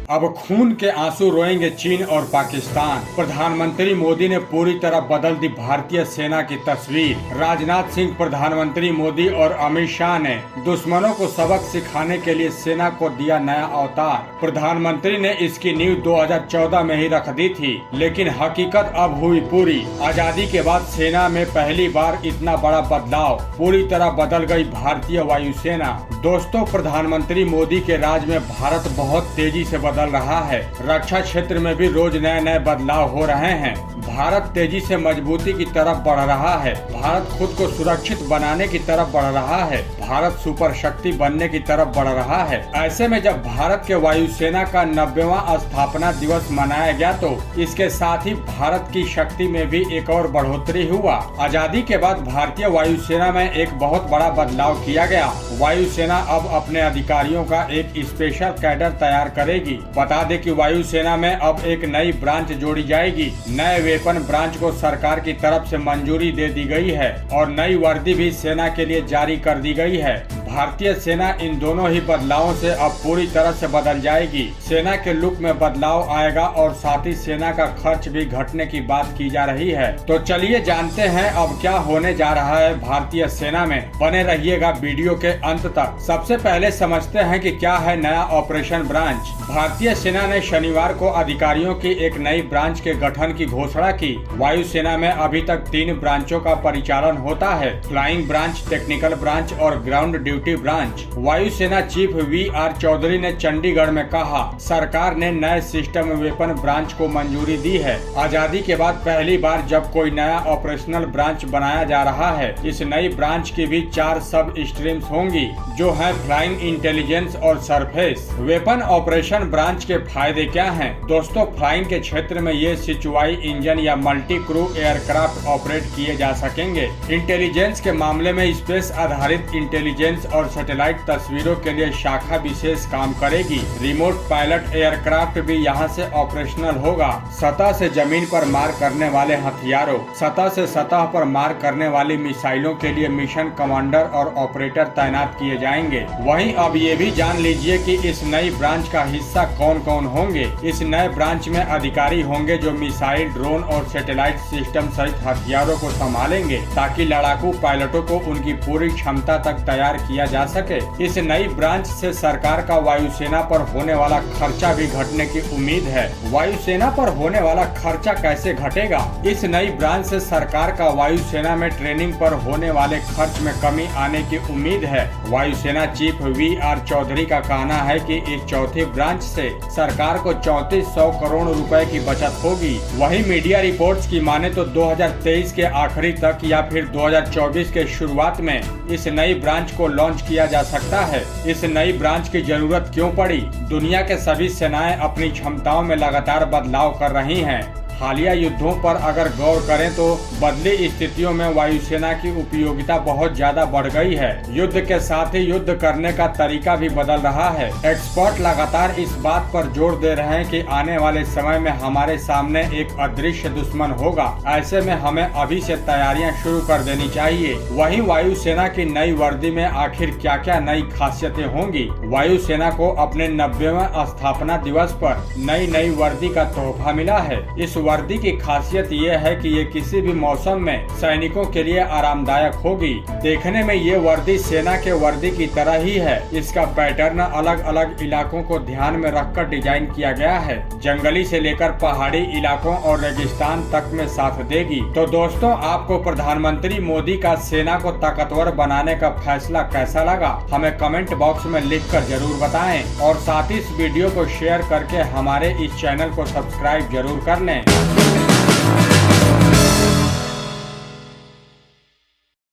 अब खून के आंसू रोएंगे चीन और पाकिस्तान। प्रधानमंत्री मोदी ने पूरी तरह बदल दी भारतीय सेना की तस्वीर। राजनाथ सिंह, प्रधानमंत्री मोदी और अमित शाह ने दुश्मनों को सबक सिखाने के लिए सेना को दिया नया अवतार। प्रधानमंत्री ने इसकी नींव 2014 में ही रख दी थी, लेकिन हकीकत अब हुई पूरी। आजादी के बाद सेना में पहली बार इतना बड़ा बदलाव, पूरी तरह बदल गई भारतीय वायुसेना। दोस्तों, प्रधानमंत्री मोदी के राज में भारत बहुत तेजी से बदल रहा है। रक्षा क्षेत्र में भी रोज नए नए बदलाव हो रहे हैं। भारत तेजी से मजबूती की तरफ बढ़ रहा है। भारत खुद को सुरक्षित बनाने की तरफ बढ़ रहा है। भारत सुपर शक्ति बनने की तरफ बढ़ रहा है। ऐसे में जब भारत के वायुसेना का 90वां स्थापना दिवस मनाया गया, तो इसके साथ ही भारत की शक्ति में भी एक और बढ़ोतरी हुआ। आजादी के बाद भारतीय वायुसेना में एक बहुत बड़ा बदलाव किया गया। वायुसेना अब अपने अधिकारियों का एक स्पेशल कैडर तैयार करेगी। बता दें कि वायुसेना में अब एक नई ब्रांच जोड़ी जाएगी। नए वेपन ब्रांच को सरकार की तरफ से मंजूरी दे दी गई है और नई वर्दी भी सेना के लिए जारी कर दी गई है। भारतीय सेना इन दोनों ही बदलावों से अब पूरी तरह से बदल जाएगी। सेना के लुक में बदलाव आएगा और साथ ही सेना का खर्च भी घटने की बात की जा रही है। तो चलिए जानते हैं अब क्या होने जा रहा है भारतीय सेना में। बने रहिएगा वीडियो के अंत तक। सबसे पहले समझते हैं कि क्या है नया ऑपरेशन ब्रांच। भारतीय सेना ने शनिवार को अधिकारियों की एक नई ब्रांच के गठन की घोषणा की। वायुसेना में अभी तक 3 ब्रांचों का परिचालन होता है: फ्लाइंग ब्रांच, टेक्निकल ब्रांच और ग्राउंड ड्यूटी ब्रांच। वायुसेना चीफ वी.आर. चौधरी ने चंडीगढ़ में कहा, सरकार ने नए सिस्टम वेपन ब्रांच को मंजूरी दी है। आजादी के बाद पहली बार जब कोई नया ऑपरेशनल ब्रांच बनाया जा रहा है। इस नई ब्रांच की भी 4 सब स्ट्रीम्स होंगी, जो है फ्लाइंग, इंटेलिजेंस और सरफेस। वेपन ऑपरेशन ब्रांच के फायदे क्या हैं? दोस्तों, फ्लाइंग के क्षेत्र में ये सिचुआई इंजन या मल्टी क्रू एयरक्राफ्ट ऑपरेट किए जा सकेंगे। इंटेलिजेंस के मामले में स्पेस आधारित इंटेलिजेंस और सैटेलाइट तस्वीरों के लिए शाखा विशेष काम करेगी। रिमोट पायलट एयरक्राफ्ट भी यहाँ से ऑपरेशनल होगा। सतह से जमीन पर मार करने वाले हथियारों, सतह से सतह पर मार करने वाली मिसाइलों के लिए मिशन कमांडर और ऑपरेटर तैनात किए जाएंगे। वहीं अब ये भी जान लीजिए कि इस नई ब्रांच का हिस्सा कौन कौन होंगे। इस नए ब्रांच में अधिकारी होंगे जो मिसाइल, ड्रोन और सैटेलाइट सिस्टम सहित हथियारों को संभालेंगे, ताकि लड़ाकू पायलटों को उनकी पूरी क्षमता तक तैयार किया जा सके। इस नई ब्रांच से सरकार का वायुसेना पर होने वाला खर्चा भी घटने की उम्मीद है। वायुसेना पर होने वाला खर्चा कैसे घटेगा? इस नई ब्रांच से सरकार का वायुसेना में ट्रेनिंग पर होने वाले खर्च में कमी आने की उम्मीद है। वायुसेना चीफ वी.आर. चौधरी का कहना है कि इस चौथी ब्रांच से सरकार को 3400 करोड़ रुपए की बचत होगी। वहीं मीडिया रिपोर्ट्स की माने तो 2023 के आखिरी तक या फिर 2024 के शुरुआत में इस नई ब्रांच को लॉन्च किया जा सकता है। इस नई ब्रांच की जरूरत क्यों पड़ी? दुनिया के सभी सेनाएं अपनी क्षमताओं में लगातार बदलाव कर रही हैं। हालिया युद्धों पर अगर गौर करें तो बदली स्थितियों में वायुसेना की उपयोगिता बहुत ज्यादा बढ़ गई है। युद्ध के साथ ही युद्ध करने का तरीका भी बदल रहा है। एक्सपर्ट लगातार इस बात पर जोर दे रहे हैं कि आने वाले समय में हमारे सामने एक अदृश्य दुश्मन होगा। ऐसे में हमें अभी से तैयारियां शुरू कर देनी चाहिए। वहीं वायुसेना की नई वर्दी में आखिर क्या क्या नई खासियतें होंगी? वायुसेना को अपने 90वें स्थापना दिवस पर नई वर्दी का तोहफा मिला है। इस वर्दी की खासियत ये है कि ये किसी भी मौसम में सैनिकों के लिए आरामदायक होगी। देखने में ये वर्दी सेना के वर्दी की तरह ही है। इसका पैटर्न अलग अलग इलाकों को ध्यान में रखकर डिजाइन किया गया है। जंगली से लेकर पहाड़ी इलाकों और रेगिस्तान तक में साथ देगी। तो दोस्तों, आपको प्रधानमंत्री मोदी का सेना को ताकतवर बनाने का फैसला कैसा लगा? हमें कमेंट बॉक्स में लिखकर जरूर बताएं और साथ ही इस वीडियो को शेयर करके हमारे इस चैनल को सब्सक्राइब जरूर कर लें।